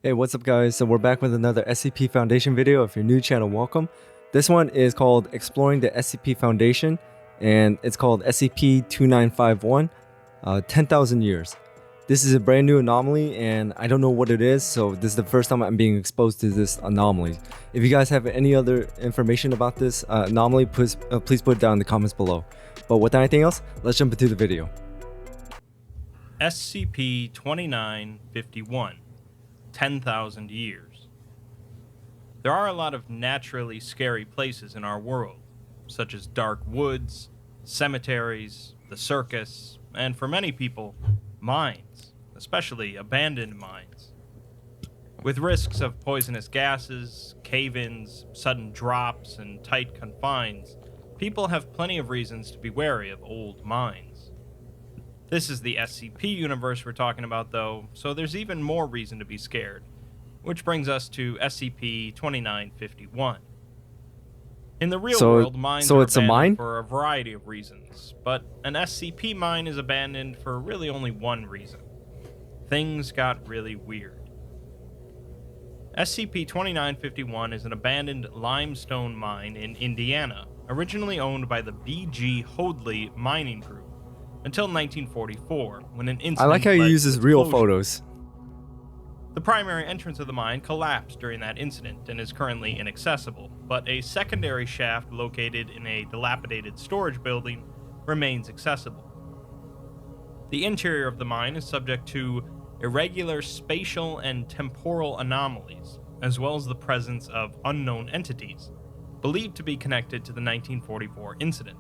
Hey, what's up guys? So we're back with another SCP Foundation video. If you're new, channel, welcome. This one is called Exploring the SCP Foundation, and it's called SCP-2951, 10,000 years. This is a brand new anomaly, and I don't know what it is, so this is the first time I'm being exposed to this anomaly. If you guys have any other information about this anomaly, please put it down in the comments below. But without anything else, let's jump into the video. SCP-2951, 10,000 years. There are a lot of naturally scary places in our world, such as dark woods, cemeteries, the circus, and for many people, mines, especially abandoned mines. With risks of poisonous gases, cave-ins, sudden drops, and tight confines, people have plenty of reasons to be wary of old mines. This is the SCP universe we're talking about though, so there's even more reason to be scared, which brings us to SCP-2951. In the real world, mines are abandoned for a variety of reasons, but an SCP mine is abandoned for really only one reason. Things got really weird. SCP-2951 is an abandoned limestone mine in Indiana, originally owned by the B.G. Hoadley Mining Group, until 1944, when an incident. I like how he uses real photos. The primary entrance of the mine collapsed during that incident and is currently inaccessible, but a secondary shaft located in a dilapidated storage building remains accessible. The interior of the mine is subject to irregular spatial and temporal anomalies, as well as the presence of unknown entities, believed to be connected to the 1944 incident.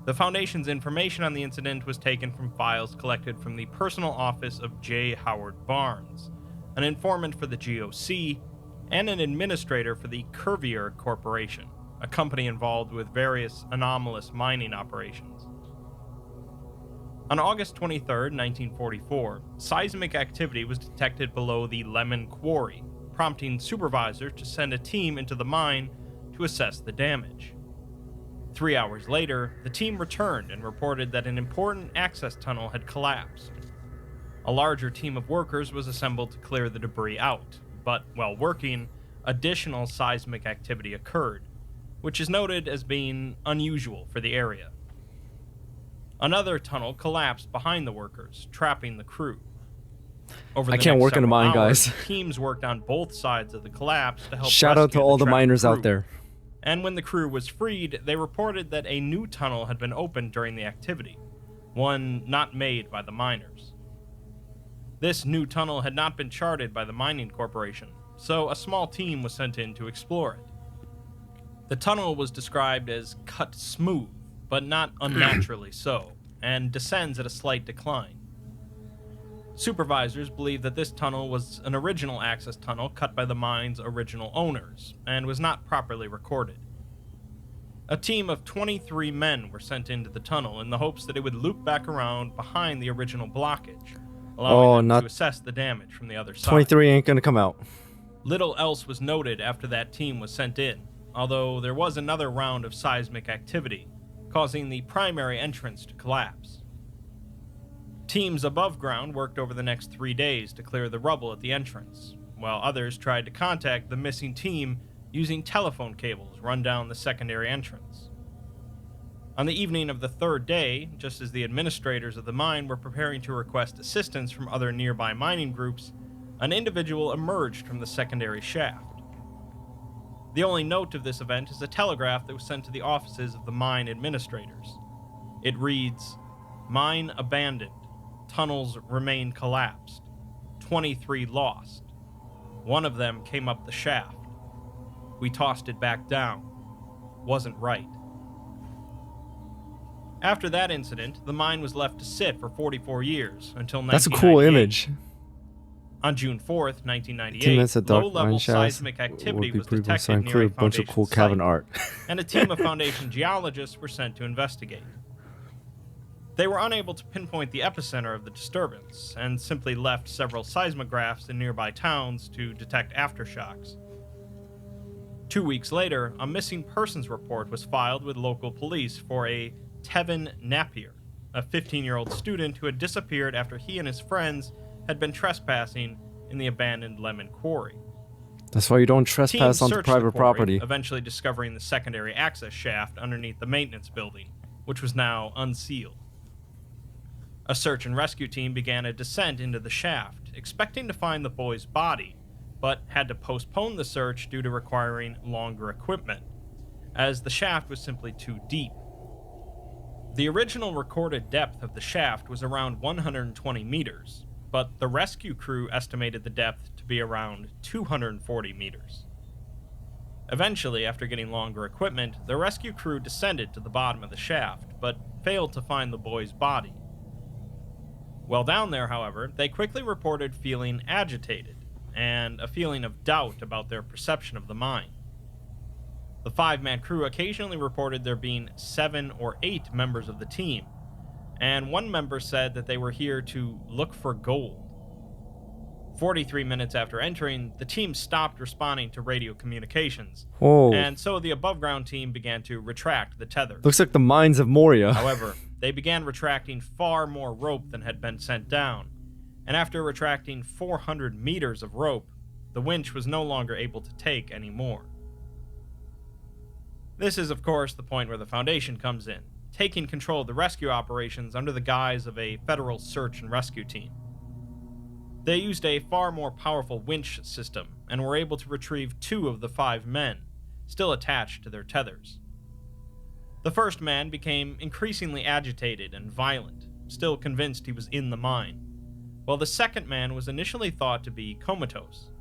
The Foundation's information on the incident was taken from files collected from the personal office of J. Howard Barnes, an informant for the GOC, and an administrator for the Curvier Corporation, a company involved with various anomalous mining operations. On August 23, 1944, seismic activity was detected below the Lemon Quarry, prompting supervisors to send a team into the mine to assess the damage. 3 hours later, the team returned and reported that an important access tunnel had collapsed. A larger team of workers was assembled to clear the debris out, but while working, additional seismic activity occurred, which is noted as being unusual for the area. Another tunnel collapsed behind the workers, trapping the crew. I can't work in a mine, guys. Teams worked on both sides of the collapse to help. Shout out to all the miners out there. And when the crew was freed, they reported that a new tunnel had been opened during the activity, one not made by the miners. This new tunnel had not been charted by the mining corporation, so a small team was sent in to explore it. The tunnel was described as cut smooth, but not unnaturally so, and descends at a slight decline. Supervisors believe that this tunnel was an original access tunnel cut by the mine's original owners, and was not properly recorded. A team of 23 men were sent into the tunnel in the hopes that it would loop back around behind the original blockage, allowing them to assess the damage from the other side. 23 ain't gonna come out. Little else was noted after that team was sent in, although there was another round of seismic activity, causing the primary entrance to collapse. Teams above ground worked over the next 3 days to clear the rubble at the entrance, while others tried to contact the missing team using telephone cables run down the secondary entrance. On the evening of the third day, just as the administrators of the mine were preparing to request assistance from other nearby mining groups, an individual emerged from the secondary shaft. The only note of this event is a telegraph that was sent to the offices of the mine administrators. It reads, "Mine abandoned. Tunnels remain collapsed. 23 lost. One of them came up the shaft. We tossed it back down. Wasn't right." After that incident, the mine was left to sit for 44 years, until 1998. That's a cool image. On June 4th, 1998, low-level seismic activity was detected near a Foundation cool cabin site, art. and a team of Foundation geologists were sent to investigate. They were unable to pinpoint the epicenter of the disturbance, and simply left several seismographs in nearby towns to detect aftershocks. 2 weeks later, a missing persons report was filed with local police for a Tevin Napier, a 15-year-old student who had disappeared after he and his friends had been trespassing in the abandoned Lemon Quarry. That's why you don't Teams trespass onto searched the private quarry, property. eventually discovering the secondary access shaft underneath the maintenance building, which was now unsealed. A search and rescue team began a descent into the shaft, expecting to find the boy's body, but had to postpone the search due to requiring longer equipment, as the shaft was simply too deep. The original recorded depth of the shaft was around 120 meters, but the rescue crew estimated the depth to be around 240 meters. Eventually, after getting longer equipment, the rescue crew descended to the bottom of the shaft, but failed to find the boy's body. While down there, however, they quickly reported feeling agitated, and a feeling of doubt about their perception of the mine. The 5-man crew occasionally reported there being 7 or 8 members of the team, and one member said that they were here to look for gold. 43 minutes after entering, the team stopped responding to radio communications, and so the above-ground team began to retract the tether. Looks like the mines of Moria. However, they began retracting far more rope than had been sent down, and after retracting 400 meters of rope, the winch was no longer able to take any more. This is, of course, the point where the Foundation comes in, taking control of the rescue operations under the guise of a federal search and rescue team. They used a far more powerful winch system and were able to retrieve 2 of the 5 men, still attached to their tethers. The first man became increasingly agitated and violent, still convinced he was in the mine, while the second man was initially thought to be comatose.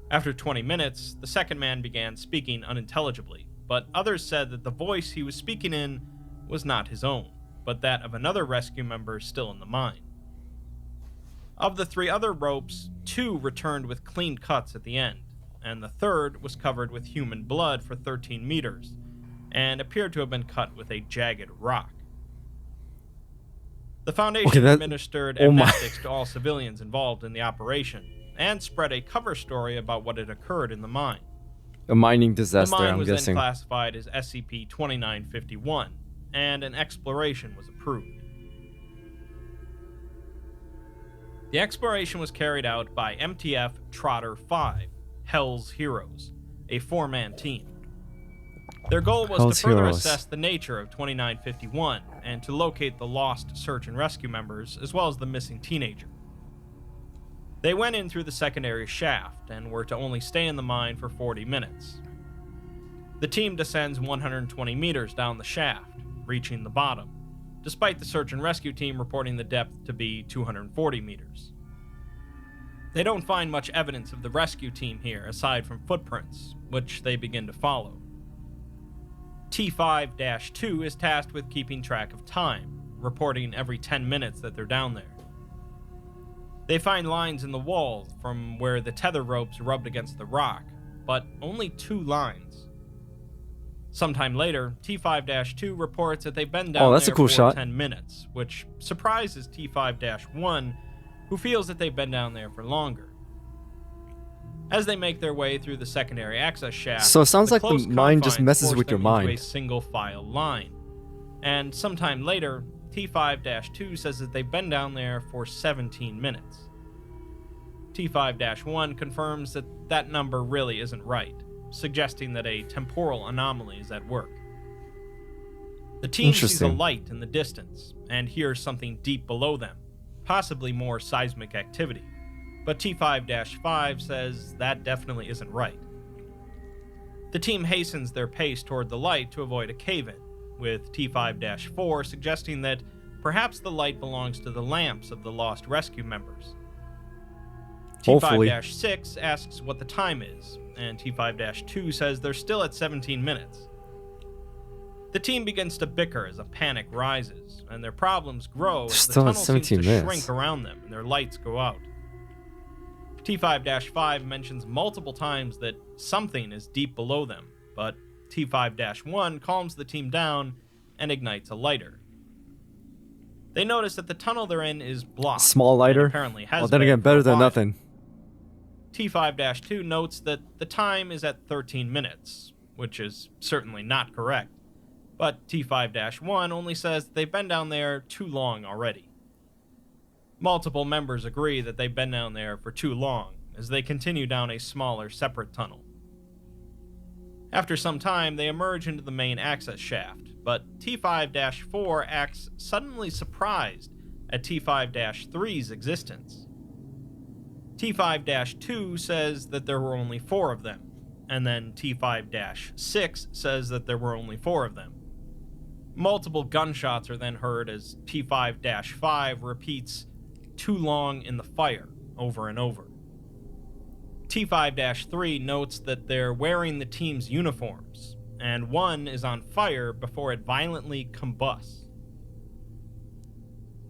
After 20 minutes, the second man began speaking unintelligibly, but others said that the voice he was speaking in was not his own, but that of another rescue member still in the mine. Of the 3 other ropes, 2 returned with clean cuts at the end, and the third was covered with human blood for 13 meters, and appeared to have been cut with a jagged rock. The Foundation administered amnestics to all civilians involved in the operation, and spread a cover story about what had occurred in the mine. A mining disaster, I'm guessing. The mine was then classified as SCP-2951, and an exploration was approved. The exploration was carried out by MTF Trotter 5, Hell's Heroes, a 4-man team. Their goal was to further assess the nature of 2951 and to locate the lost search and rescue members, as well as the missing teenager. They went in through the secondary shaft and were to only stay in the mine for 40 minutes. The team descends 120 meters down the shaft, reaching the bottom, despite the search and rescue team reporting the depth to be 240 meters. They don't find much evidence of the rescue team here aside from footprints, which they begin to follow. T5-2 is tasked with keeping track of time, reporting every 10 minutes that they're down there. They find lines in the wall from where the tether ropes rubbed against the rock, but only 2 lines. Sometime later, T5-2 reports that they've been down there for 10 minutes, which surprises T5-1, who feels that they've been down there for longer. As they make their way through the secondary access shaft, so it sounds like the mine just messes force with your them mind. into a single file line. And sometime later, T5-2 says that they've been down there for 17 minutes. T5-1 confirms that that number really isn't right, suggesting that a temporal anomaly is at work. The team sees a light in the distance and hears something deep below them, possibly more seismic activity, but T5-5 says that definitely isn't right. The team hastens their pace toward the light to avoid a cave-in, with T5-4 suggesting that perhaps the light belongs to the lamps of the lost rescue members. T5-6 asks what the time is, and T5-2 says they're still at 17 minutes. The team begins to bicker as a panic rises, and their problems grow as the tunnel seems to shrink around them and their lights go out. T5-5 mentions multiple times that something is deep below them, but T5-1 calms the team down and ignites a lighter. They notice that the tunnel they're in is blocked. Small lighter? Apparently has well, then again, better than nothing. T5-2 notes that the time is at 13 minutes, which is certainly not correct, but T5-1 only says they've been down there too long already. Multiple members agree that they've been down there for too long, as they continue down a smaller, separate tunnel. After some time, they emerge into the main access shaft, but T5-4 acts suddenly surprised at T5-3's existence. T5-2 says that there were only 4 of them, and then T5-6 says that there were only 4 of them. Multiple gunshots are then heard as T5-5 repeats, "Too long in the fire," over and over. T5-3 notes that they're wearing the team's uniforms, and one is on fire before it violently combusts.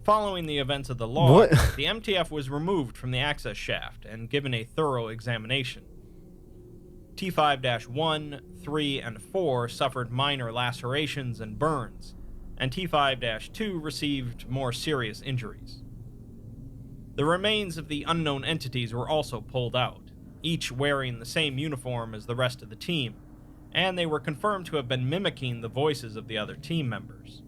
Following the events of the log, the MTF was removed from the access shaft and given a thorough examination. T5-1, 3, and 4 suffered minor lacerations and burns, and T5-2 received more serious injuries. The remains of the unknown entities were also pulled out, each wearing the same uniform as the rest of the team, and they were confirmed to have been mimicking the voices of the other team members.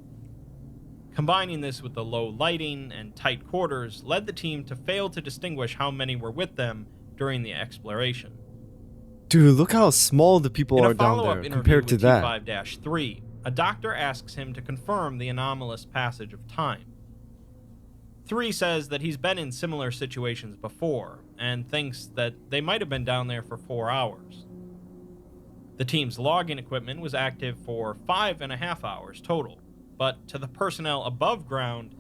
Combining this with the low lighting and tight quarters led the team to fail to distinguish how many were with them during the exploration. Dude, look how small the people are down In a follow-up there interview compared to with that. T5-3, a doctor asks him to confirm the anomalous passage of time. 3 says that he's been in similar situations before, and thinks that they might have been down there for 4 hours. The team's logging equipment was active for 5.5 hours total, but to the personnel above ground,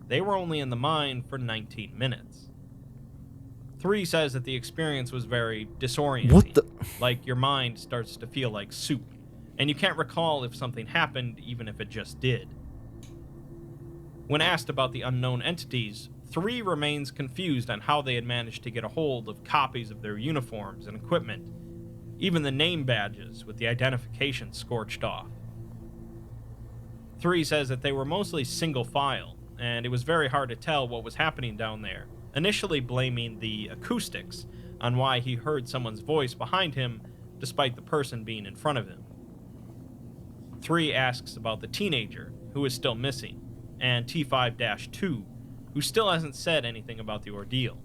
they were only in the mine for 19 minutes. 3 says that the experience was very disorienting. What the? Like your mind starts to feel like soup, and you can't recall if something happened even if it just did. When asked about the unknown entities, 3 remains confused on how they had managed to get a hold of copies of their uniforms and equipment, even the name badges with the identification scorched off. 3 says that they were mostly single file, and it was very hard to tell what was happening down there, initially blaming the acoustics on why he heard someone's voice behind him despite the person being in front of him. 3 asks about the teenager, who is still missing, and T5-2, who still hasn't said anything about the ordeal.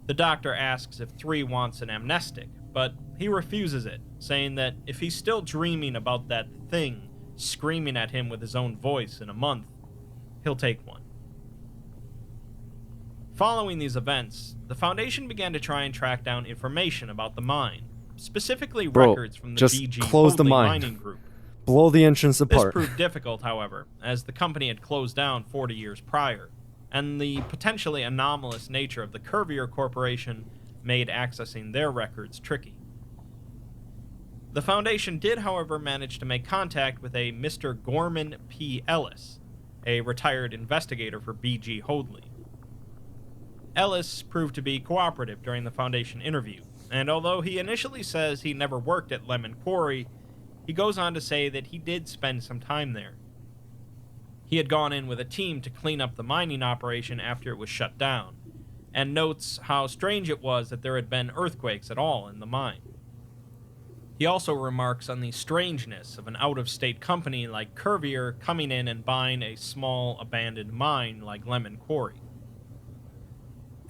The doctor asks if 3 wants an amnestic, but he refuses it, saying that if he's still dreaming about that thing screaming at him with his own voice in a month, he'll take one. Following these events, the Foundation began to try and track down information about the mine, specifically records from the just BG close the Holdley mine. mining group. Blow the entrance This apart. proved difficult, however, as the company had closed down 40 years prior, and the potentially anomalous nature of the Curvier Corporation made accessing their records tricky. The Foundation did, however, manage to make contact with a Mr. Gorman P. Ellis, a retired investigator for BG Holdley. Ellis proved to be cooperative during the Foundation interview, and although he initially says he never worked at Lemon Quarry, he goes on to say that he did spend some time there. He had gone in with a team to clean up the mining operation after it was shut down, and notes how strange it was that there had been earthquakes at all in the mine. He also remarks on the strangeness of an out-of-state company like Curvier coming in and buying a small, abandoned mine like Lemon Quarry.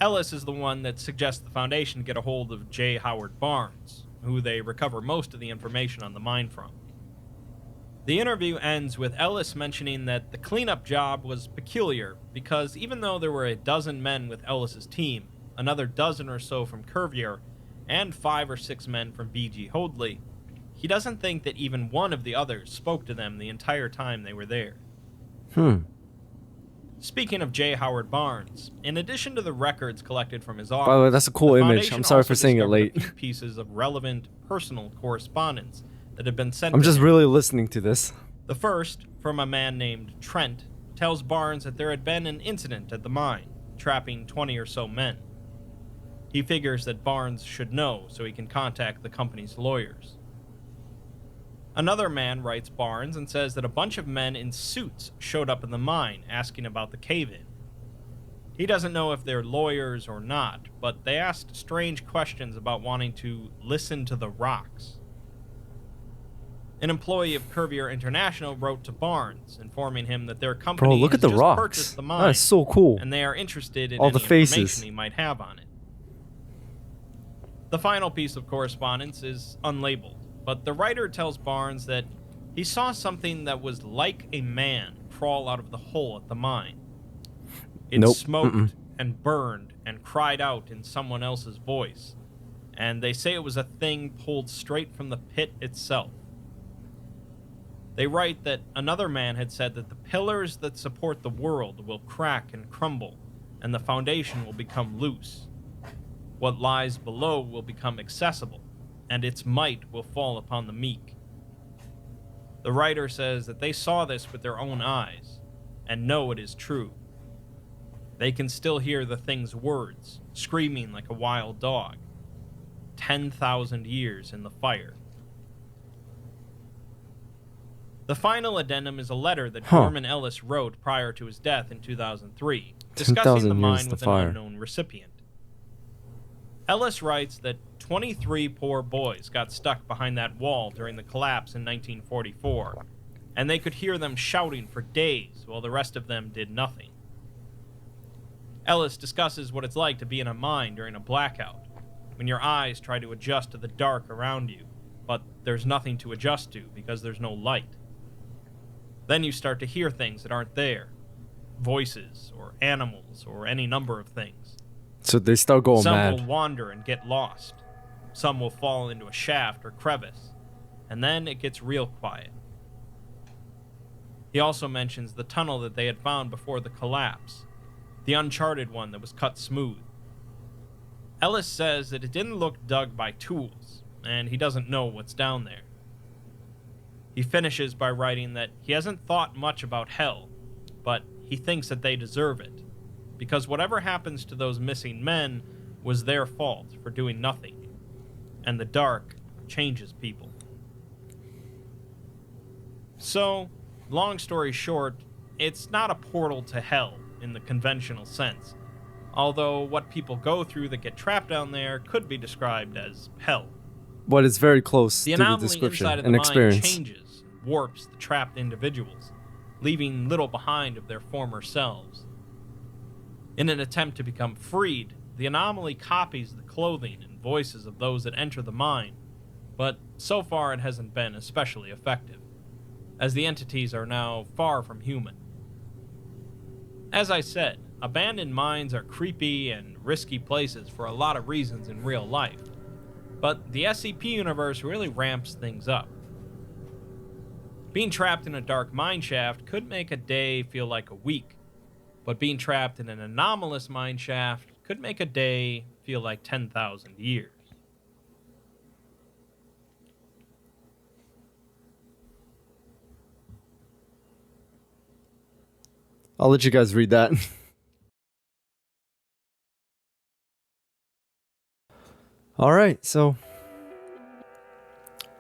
Ellis is the one that suggests the Foundation get a hold of J. Howard Barnes, who they recover most of the information on the mine from. The interview ends with Ellis mentioning that the cleanup job was peculiar because even though there were a dozen men with Ellis's team, another dozen or so from Curvier, and 5 or 6 men from BG Holdley, he doesn't think that even one of the others spoke to them the entire time they were there. Speaking of J. Howard Barnes, in addition to the records collected from his office, By the way, that's a cool the image. Foundation I'm sorry also for saying it discovered late. a few pieces of relevant personal correspondence that had been sent I'm to just him. really listening to this. The first, from a man named Trent, tells Barnes that there had been an incident at the mine, trapping 20 or so men. He figures that Barnes should know so he can contact the company's lawyers. Another man writes Barnes and says that a bunch of men in suits showed up in the mine asking about the cave-in. He doesn't know if they're lawyers or not, but they asked strange questions about wanting to listen to the rocks. An employee of Curvier International wrote to Barnes, informing him that their Bro, company look has at the just rocks. purchased the That mine, is so cool. and they are interested in All any the faces. information he might have on it. The final piece of correspondence is unlabeled, but the writer tells Barnes that he saw something that was like a man crawl out of the hole at the mine. It Nope. smoked and burned and cried out in someone else's voice, and they say it was a thing pulled straight from the pit itself. They write that another man had said that the pillars that support the world will crack and crumble, and the foundation will become loose. What lies below will become accessible, and its might will fall upon the meek. The writer says that they saw this with their own eyes, and know it is true. They can still hear the thing's words, screaming like a wild dog. 10,000 years in the fire. The final addendum is a letter that Norman Ellis wrote prior to his death in 2003, discussing the mine with an unknown recipient. Ellis writes that 23 poor boys got stuck behind that wall during the collapse in 1944, and they could hear them shouting for days while the rest of them did nothing. Ellis discusses what it's like to be in a mine during a blackout, when your eyes try to adjust to the dark around you, but there's nothing to adjust to because there's no light. Then you start to hear things that aren't there. Voices, or animals, or any number of things. So they start going mad. Some will wander and get lost. Some will fall into a shaft or crevice. And then it gets real quiet. He also mentions the tunnel that they had found before the collapse. The uncharted one that was cut smooth. Ellis says that it didn't look dug by tools, and he doesn't know what's down there. He finishes by writing that he hasn't thought much about hell, but he thinks that they deserve it, because whatever happens to those missing men was their fault for doing nothing, and the dark changes people. So, long story short, it's not a portal to hell in the conventional sense, although what people go through that get trapped down there could be described as hell. But it's very close to the anomaly description inside of the and mind experience. changes and warps the trapped individuals, leaving little behind of their former selves. In an attempt to become freed, the anomaly copies the clothing and voices of those that enter the mind, but so far it hasn't been especially effective, as the entities are now far from human. As I said, abandoned mines are creepy and risky places for a lot of reasons in real life, but the SCP universe really ramps things up. Being trapped in a dark mine shaft could make a day feel like a week, but being trapped in an anomalous mine shaft could make a day feel like 10,000 years. I'll let you guys read that. Alright, so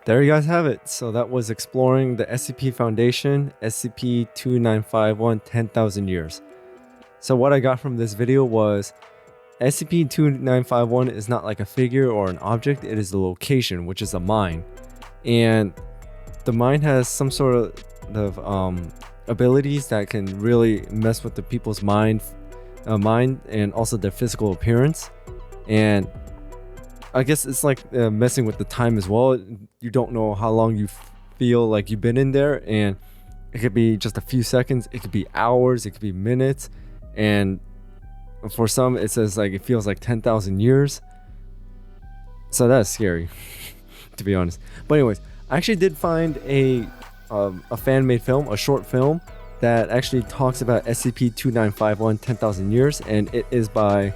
there you guys have it. So that was exploring the SCP Foundation, SCP-2951, 10,000 years. So what I got from this video was SCP-2951 is not like a figure or an object, it is a location, which is a mine. And the mine has some sort of abilities that can really mess with the people's mind and also their physical appearance. And I guess it's like messing with the time as well. You don't know how long you feel like you've been in there, and it could be just a few seconds, it could be hours, it could be minutes, and for some it says like it feels like 10,000 years. So that's scary to be honest. But anyways, I actually did find a fan-made film, a short film that actually talks about SCP-2951, 10,000 years, and it is by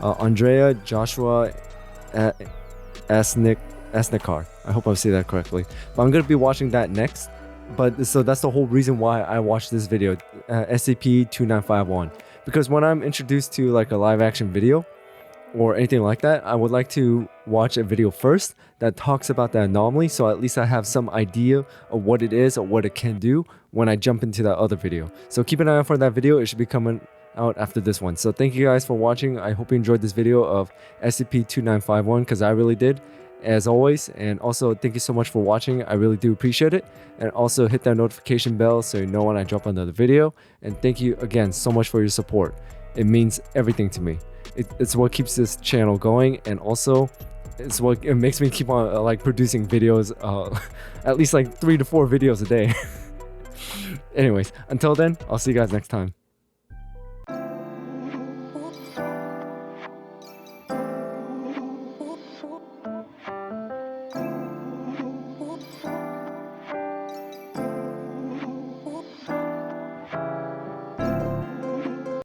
Andrea Joshua Asnikar. I hope I'm saying that correctly. But I'm going to be watching that next. But so that's the whole reason why I watched this video, SCP-2951. Because when I'm introduced to like a live action video or anything like that, I would like to watch a video first that talks about the anomaly, so at least I have some idea of what it is or what it can do when I jump into that other video. So keep an eye out for that video. It should be coming out after this one. So thank you guys for watching. I hope you enjoyed this video of SCP-2951, because I really did. as always. And also, thank you so much for watching. I really do appreciate it. And also hit that notification bell so you know when I drop another video. And thank you again so much for your support. It means everything to me. It's what keeps this channel going, and also it's what it makes me keep on like producing videos, at least like 3 to 4 videos a day. Anyways, until then, I'll see you guys next time.